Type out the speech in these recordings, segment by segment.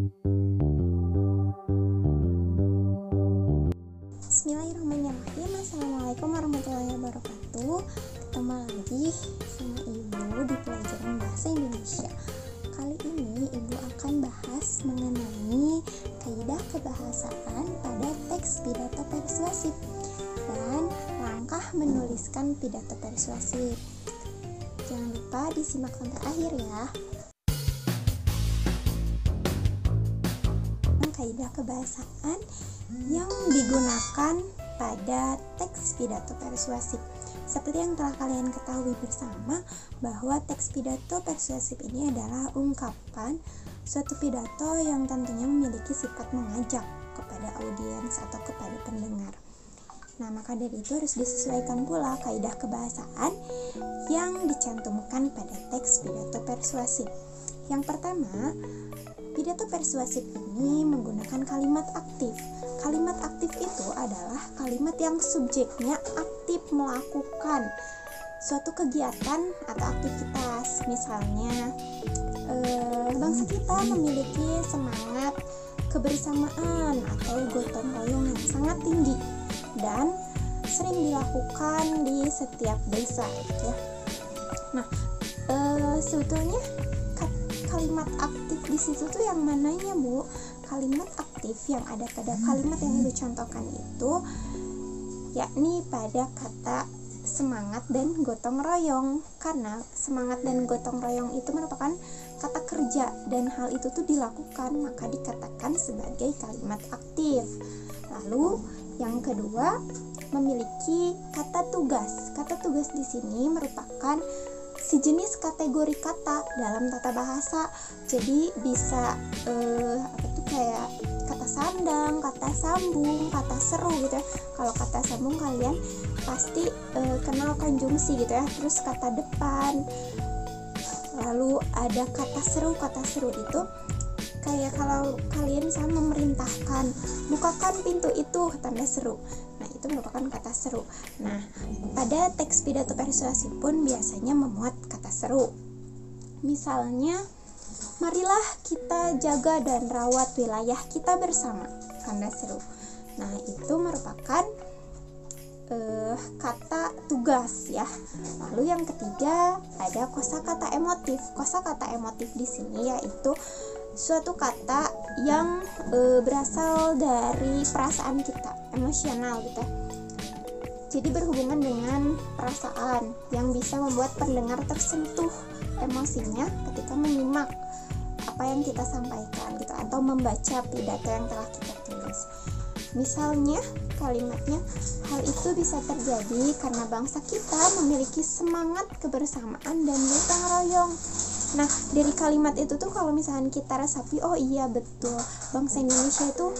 Bismillahirrahmanirrahim. Assalamualaikum warahmatullahi wabarakatuh. Ketemu lagi sama Ibu di pelajaran bahasa Indonesia. Kali ini Ibu akan bahas mengenai kaidah kebahasaan pada teks pidato persuasif dan langkah menuliskan pidato persuasif. Jangan lupa disimak sampai akhir ya. Kaidah kebahasaan yang digunakan pada teks pidato persuasif. Seperti yang telah kalian ketahui bersama bahwa teks pidato persuasif ini adalah ungkapan suatu pidato yang tentunya memiliki sifat mengajak kepada audiens atau kepada pendengar. Nah, maka dari itu harus disesuaikan pula kaidah kebahasaan yang dicantumkan pada teks pidato persuasif. Yang pertama, pidato persuasif ini menggunakan kalimat aktif. Kalimat aktif itu adalah kalimat yang subjeknya aktif melakukan suatu kegiatan atau aktivitas. Misalnya, bangsa kita memiliki semangat kebersamaan atau gotong royong yang sangat tinggi dan sering dilakukan di setiap desa, gitu ya. Nah, sebetulnya kalimat aktif di situ tuh yang mananya, Bu? Kalimat aktif yang ada pada kalimat yang Ibu contohkan itu yakni pada kata semangat dan gotong royong, karena semangat dan gotong royong itu merupakan kata kerja dan hal itu tuh dilakukan, maka dikatakan sebagai kalimat aktif. Lalu yang kedua, memiliki kata tugas. Kata tugas di sini merupakan sejenis kategori kata dalam tata bahasa. Jadi bisa kayak kata sandang, kata sambung, kata seru gitu ya. Kalau kata sambung kalian pasti kenal konjungsi gitu ya. Terus kata depan. Lalu ada kata seru. Kata seru itu kayak kalau kalian misalnya memerintahkan, bukakan pintu itu, tanda seru. Nah, itu merupakan kata seru. Nah, pada teks pidato persuasif pun biasanya memuat kata seru. Misalnya, marilah kita jaga dan rawat wilayah kita bersama, tanda seru. Nah, itu merupakan kata tugas ya. Lalu yang ketiga ada kosakata emotif. Kosakata emotif di sini yaitu suatu kata yang berasal dari perasaan kita, emosional gitu. Jadi berhubungan dengan perasaan yang bisa membuat pendengar tersentuh emosinya ketika menyimak apa yang kita sampaikan gitu, atau membaca pidato yang telah kita tulis. Misalnya kalimatnya, hal itu bisa terjadi karena bangsa kita memiliki semangat kebersamaan dan gotong royong. Nah, dari kalimat itu tuh kalau misalnya kita resapi, oh iya betul, bangsa Indonesia itu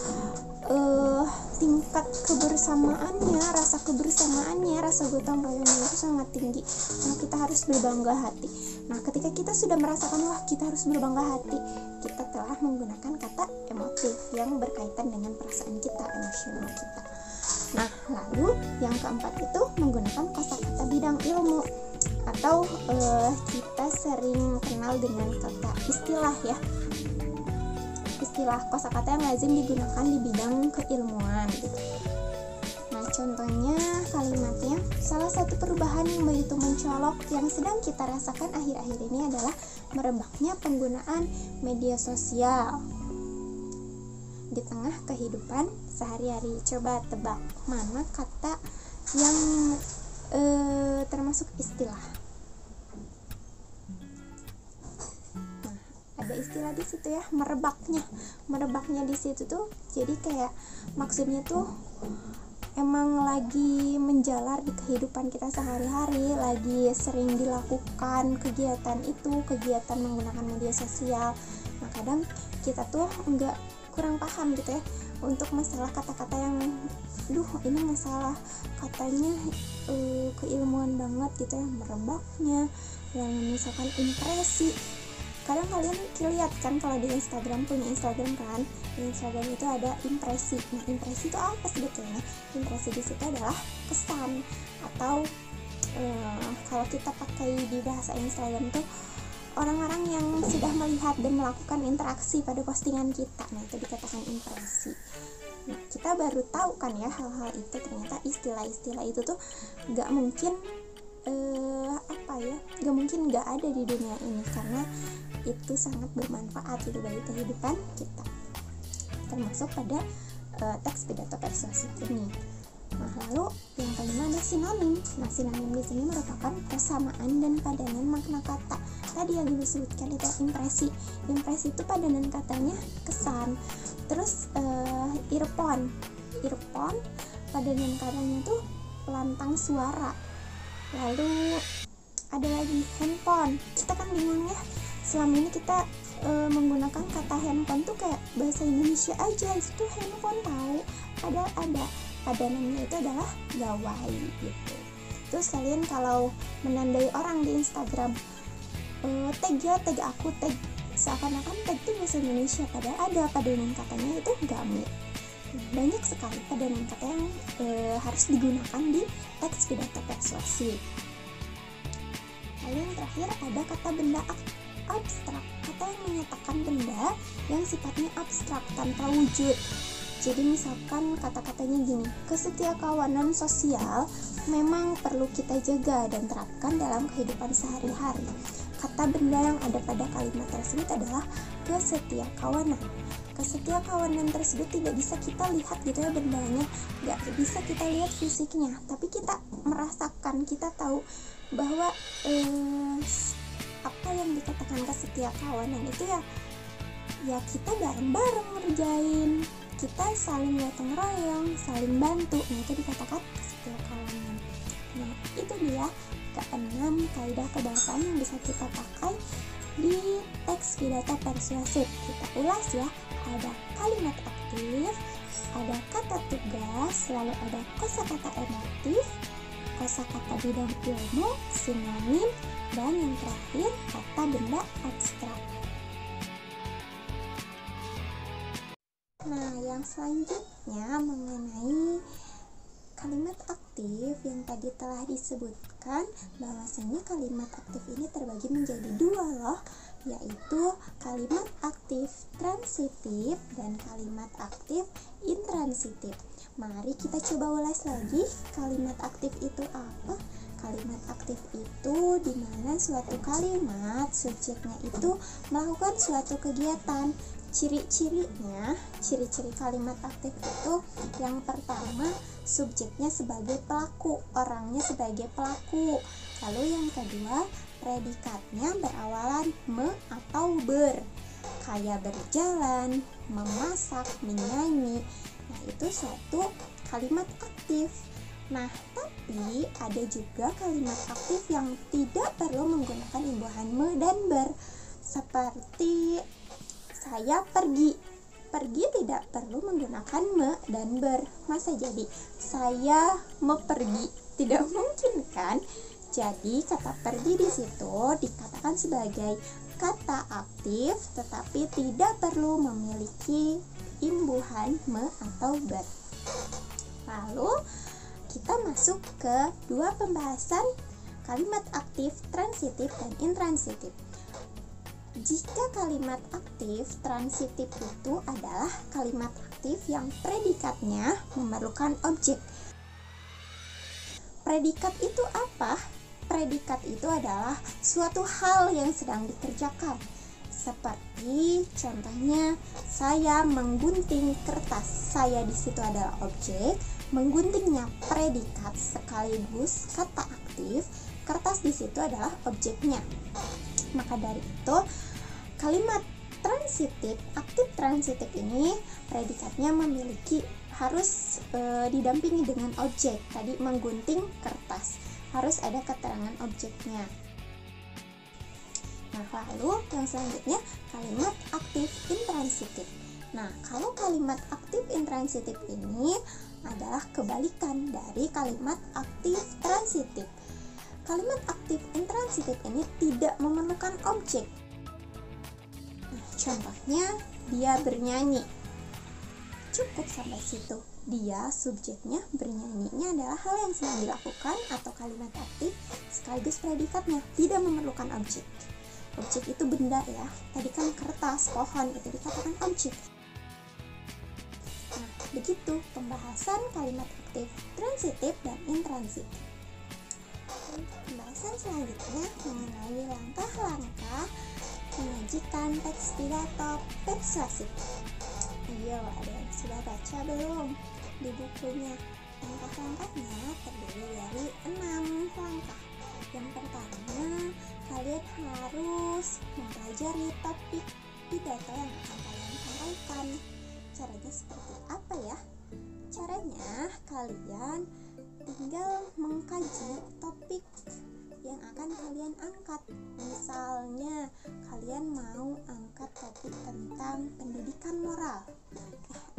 tingkat kebersamaannya, rasa kebersamaannya, rasa gotong royongnya itu sangat tinggi. Nah, kita harus berbangga hati. Nah, ketika kita sudah merasakan, wah kita harus berbangga hati, kita telah menggunakan kata emotif yang berkaitan dengan perasaan kita, emosional kita. Nah, lalu yang keempat itu menggunakan kosakata bidang ilmu, atau kita sering kenal dengan kata istilah ya. Istilah kosakata yang lazim digunakan di bidang keilmuan gitu. Nah, contohnya kalimatnya, salah satu perubahan yang begitu mencolok yang sedang kita rasakan akhir-akhir ini adalah merebaknya penggunaan media sosial di tengah kehidupan sehari-hari. Coba tebak mana kata yang termasuk istilah. Nah, ada istilah di situ ya, merebaknya di situ tuh jadi kayak maksudnya tuh emang lagi menjalar di kehidupan kita sehari-hari, lagi sering dilakukan kegiatan itu, kegiatan menggunakan media sosial. Nah, kadang kita tuh kurang paham gitu ya untuk masalah kata-kata yang ini masalah katanya keilmuan banget gitu ya, merebaknya. Yang misalkan impresi, kadang kalian lihat kan kalau di Instagram, punya Instagram kan, di Instagram itu ada impresi. Nah, impresi itu apa sebetulnya? Impresi di situ adalah kesan, atau kalau kita pakai di bahasa Instagram tuh orang-orang yang sudah melihat dan melakukan interaksi pada postingan kita. Nah, itu dikatakan impresi. Nah, kita baru tahu kan ya hal-hal itu, ternyata istilah-istilah itu tuh gak mungkin gak mungkin gak ada di dunia ini, karena itu sangat bermanfaat gitu bagi kehidupan kita, termasuk pada teks pidato persuasif ini. Nah, lalu yang kelima ada sinonim. Nah, sinonim di sini merupakan persamaan dan padanan makna kata. Tadi yang dulu sebutkan itu impresi. Impresi itu padanan katanya kesan. Terus earphone padanan katanya tuh lantang suara. Lalu ada lagi handphone. Kita kan bingung ya, selama ini kita menggunakan kata handphone tuh kayak bahasa Indonesia aja, itu handphone tahu, padahal ada padanannya itu adalah gawai gitu. Terus kalian kalau menandai orang di Instagram, tag aku, tag, seakan-akan tag itu bahasa Indonesia, padahal ada padanan katanya itu game. Banyak sekali padanan kata yang harus digunakan di teks pidato persuasif. Lalu yang terakhir ada kata benda abstrak, kata yang menyatakan benda yang sifatnya abstrak tanpa wujud. Jadi misalkan kata-katanya gini, kesetiakawanan sosial memang perlu kita jaga dan terapkan dalam kehidupan sehari-hari. Kata benda yang ada pada kalimat tersebut adalah kesetiakawanan. Kesetiakawanan tersebut tidak bisa kita lihat gitu ya bendanya, gak bisa kita lihat fisiknya, tapi kita merasakan, kita tahu bahwa apa yang dikatakan kesetiakawanan itu ya kita bareng-bareng ngerjain, kita saling gotong royong, saling bantu. Nah, itu dikatakan kesetiakawanan. Nah, itu dia keenam kaidah kebahasaan yang bisa kita pakai di teks pidato persuasif. Kita ulas ya, ada kalimat aktif, ada kata tugas, lalu ada kosakata emotif, kosakata bidang ilmu, sinonim, dan yang terakhir kata benda abstrak. Nah, yang selanjutnya mengenai kalimat aktif yang tadi telah disebutkan, bahwasanya kalimat aktif ini terbagi menjadi dua loh, yaitu kalimat aktif transitif dan kalimat aktif intransitif. Mari kita coba ulas lagi, kalimat aktif itu apa? Kalimat aktif itu dimana suatu kalimat subjeknya itu melakukan suatu kegiatan. Ciri-cirinya, ciri-ciri kalimat aktif itu yang pertama, subjeknya sebagai pelaku, orangnya sebagai pelaku. Lalu yang kedua, predikatnya berawalan me atau ber, kayak berjalan, memasak, menyanyi. Nah, itu suatu kalimat aktif. Nah, tapi ada juga kalimat aktif yang tidak perlu menggunakan imbuhan me dan ber, seperti saya pergi. Pergi tidak perlu menggunakan me dan ber. Masa jadi saya mau pergi? Tidak mungkin kan? Jadi kata pergi di situ dikatakan sebagai kata aktif, tetapi tidak perlu memiliki imbuhan me atau ber. Lalu kita masuk ke dua pembahasan kalimat aktif transitif dan intransitif. Jika kalimat aktif transitif itu adalah kalimat aktif yang predikatnya memerlukan objek. Predikat itu apa? Predikat itu adalah suatu hal yang sedang dikerjakan. Seperti contohnya saya menggunting kertas. Saya di situ adalah objek, mengguntingnya predikat sekaligus kata aktif, kertas di situ adalah objeknya. Maka dari itu kalimat transitif, aktif transitif ini predikatnya memiliki harus didampingi dengan objek. Tadi menggunting kertas, harus ada keterangan objeknya. Nah, lalu yang selanjutnya kalimat aktif intransitif. Nah, kalau kalimat aktif intransitif ini adalah kebalikan dari kalimat aktif transitif. Kalimat aktif intransitif ini tidak memerlukan objek. Nah, contohnya dia bernyanyi. Cukup sampai situ. Dia, subjeknya, bernyanyinya adalah hal yang sedang dilakukan atau kalimat aktif sekaligus predikatnya, tidak memerlukan objek. Objek itu benda ya. Tadi kan kertas, pohon, itu dikatakan objek. Nah, begitu pembahasan kalimat aktif transitif dan intransitif. Pembahasan selanjutnya mengenai langkah-langkah menyajikan teks pidato persuasif. Ayo, ada yang sudah baca belum di bukunya? Langkah-langkahnya terdiri dari 6 langkah. Yang pertama, kalian harus mempelajari topik pidato yang akan kalian sampaikan. Caranya seperti apa ya? Caranya kalian tinggal mengkaji topik yang akan kalian angkat. Misalnya kalian mau angkat topik tentang pendidikan moral,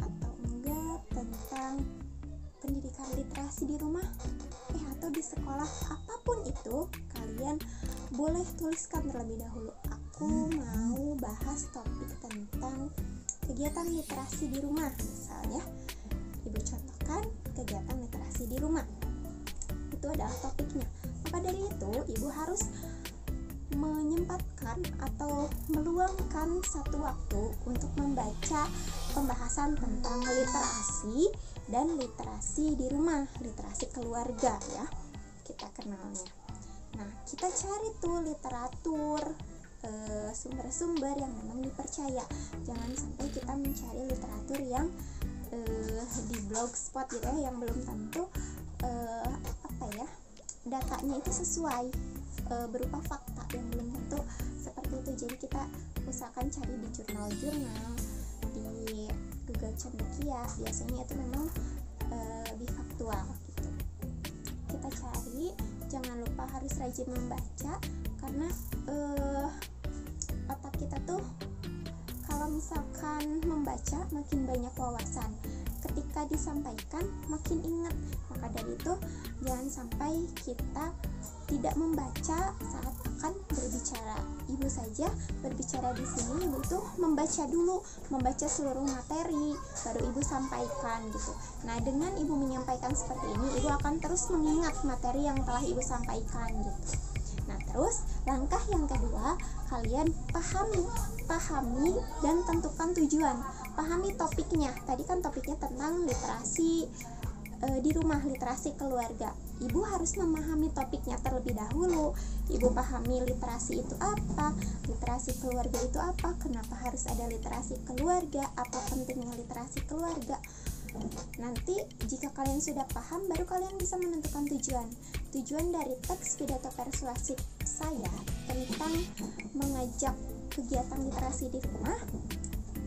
atau enggak tentang pendidikan literasi di rumah, atau di sekolah, apapun itu, kalian boleh tuliskan terlebih dahulu. Aku mau bahas topik tentang kegiatan literasi di rumah, misalnya. Ibu contohkan kegiatan literasi di rumah. Itu adalah topiknya. Maka dari itu, ibu harus menyempatkan atau meluangkan satu waktu untuk membaca pembahasan tentang literasi dan literasi di rumah, literasi keluarga ya, kita kenalnya. Nah, kita cari tuh literatur, sumber-sumber yang memang dipercaya. Jangan sampai kita mencari literatur yang di blogspot gitu ya, yang belum tentu datanya itu sesuai, berupa fakta yang belum tentu seperti itu. Jadi kita usahakan cari di jurnal-jurnal, di Google Cendekia, biasanya itu memang lebih faktual gitu. Kita cari, jangan lupa harus rajin membaca, karena otak kita tuh kalau misalkan membaca makin banyak wawasan, ketika disampaikan makin ingat. Maka dari itu jangan sampai kita tidak membaca saat akan berbicara. Ibu saja berbicara di sini, ibu tuh membaca dulu, membaca seluruh materi, baru ibu sampaikan gitu. Nah, dengan ibu menyampaikan seperti ini, ibu akan terus mengingat materi yang telah ibu sampaikan gitu. Nah, terus langkah yang kedua, kalian pahami dan tentukan tujuan. Pahami topiknya. Tadi kan topiknya tentang literasi di rumah, literasi keluarga. Ibu harus memahami topiknya terlebih dahulu. Ibu pahami literasi itu apa, literasi keluarga itu apa, kenapa harus ada literasi keluarga, apa pentingnya literasi keluarga. Nanti jika kalian sudah paham, baru kalian bisa menentukan tujuan. Tujuan dari teks pidato persuasif saya tentang mengajak kegiatan literasi di rumah,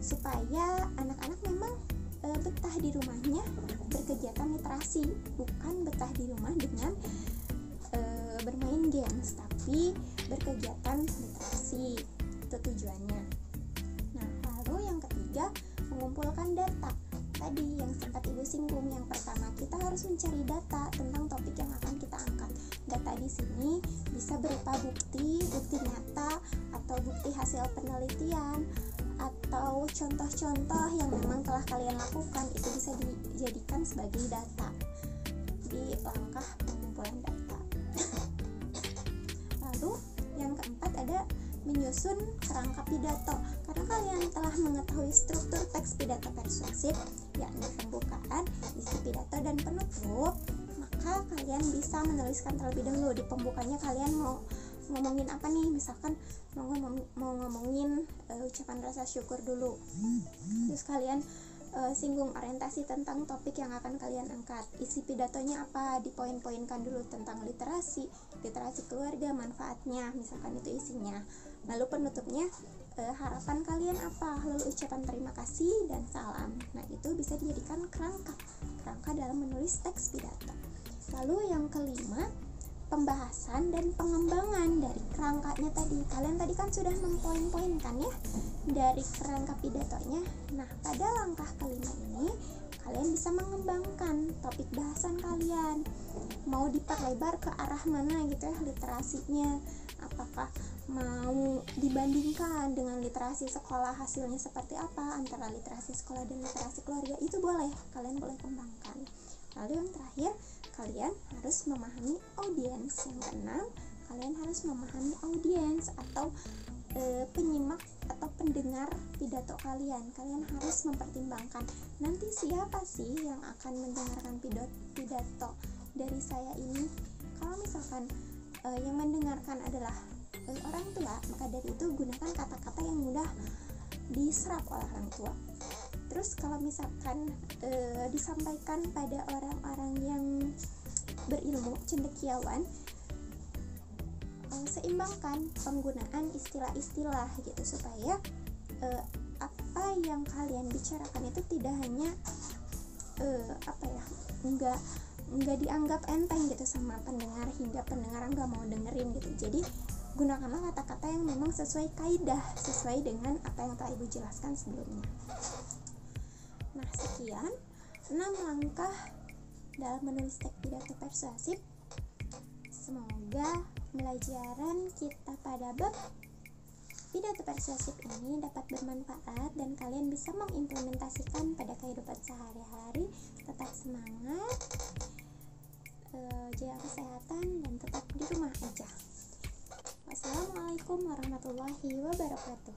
supaya anak-anak memang betah di rumahnya berkegiatan literasi, bukan betah di rumah dengan bermain games, tapi berkegiatan literasi. Itu tujuannya. Nah, lalu yang ketiga, mengumpulkan data. Tadi yang sempat ibu singgung, yang pertama kita harus mencari data tentang topik yang akan kita angkat. Data di sini bisa berupa bukti nyata, atau bukti hasil penelitian, atau contoh-contoh yang memang telah kalian lakukan. Itu bisa dijadikan sebagai data di langkah pengumpulan data. Lalu yang keempat ada menyusun kerangka pidato. Karena kalian telah mengetahui struktur teks pidato persuasif, yakni pembukaan, isi pidato, dan penutup, maka kalian bisa menuliskan terlebih dahulu. Di pembukanya kalian mau ngomongin apa nih, misalkan mau ngomongin ucapan rasa syukur dulu, terus kalian singgung orientasi tentang topik yang akan kalian angkat. Isi pidatonya apa, dipoin-poinkan dulu tentang literasi keluarga, manfaatnya, misalkan itu isinya. Lalu penutupnya, harapan kalian apa, lalu ucapan terima kasih dan salam. Nah, itu bisa dijadikan kerangka dalam menulis teks pidato. Lalu yang kelima, pembahasan dan pengembangan dari kerangkanya tadi. Kalian tadi kan sudah mempoin-poinkan ya dari kerangka pidatonya. Nah, pada langkah kelima ini kalian bisa mengembangkan topik bahasan kalian. Mau diperlebar ke arah mana gitu ya literasinya. Apakah mau dibandingkan dengan literasi sekolah, hasilnya seperti apa, antara literasi sekolah dan literasi keluarga, itu boleh, kalian boleh kembangkan. Lalu yang terakhir, kalian harus memahami audiens. Yang keenam, kalian harus memahami audiens atau penyimak atau pendengar pidato kalian harus mempertimbangkan nanti siapa sih yang akan mendengarkan pidato dari saya ini. Kalau misalkan yang mendengarkan adalah orang tua, maka dari itu gunakan kata-kata yang mudah diserap oleh orang tua. Terus kalau misalkan disampaikan pada orang-orang yang berilmu, cendekiawan, seimbangkan penggunaan istilah-istilah gitu, supaya apa yang kalian bicarakan itu tidak hanya nggak dianggap enteng gitu sama pendengar hingga pendengar nggak mau dengerin gitu. Jadi gunakanlah kata-kata yang memang sesuai kaidah, sesuai dengan apa yang telah ibu jelaskan sebelumnya. Nah, sekian 6 langkah dalam menulis teks pidato persuasif. Semoga pelajaran kita pada bab pidato persuasif ini dapat bermanfaat dan kalian bisa mengimplementasikan pada kehidupan sehari-hari. Tetap semangat, jaga kesehatan, dan tetap di rumah aja. Wassalamualaikum warahmatullahi wabarakatuh.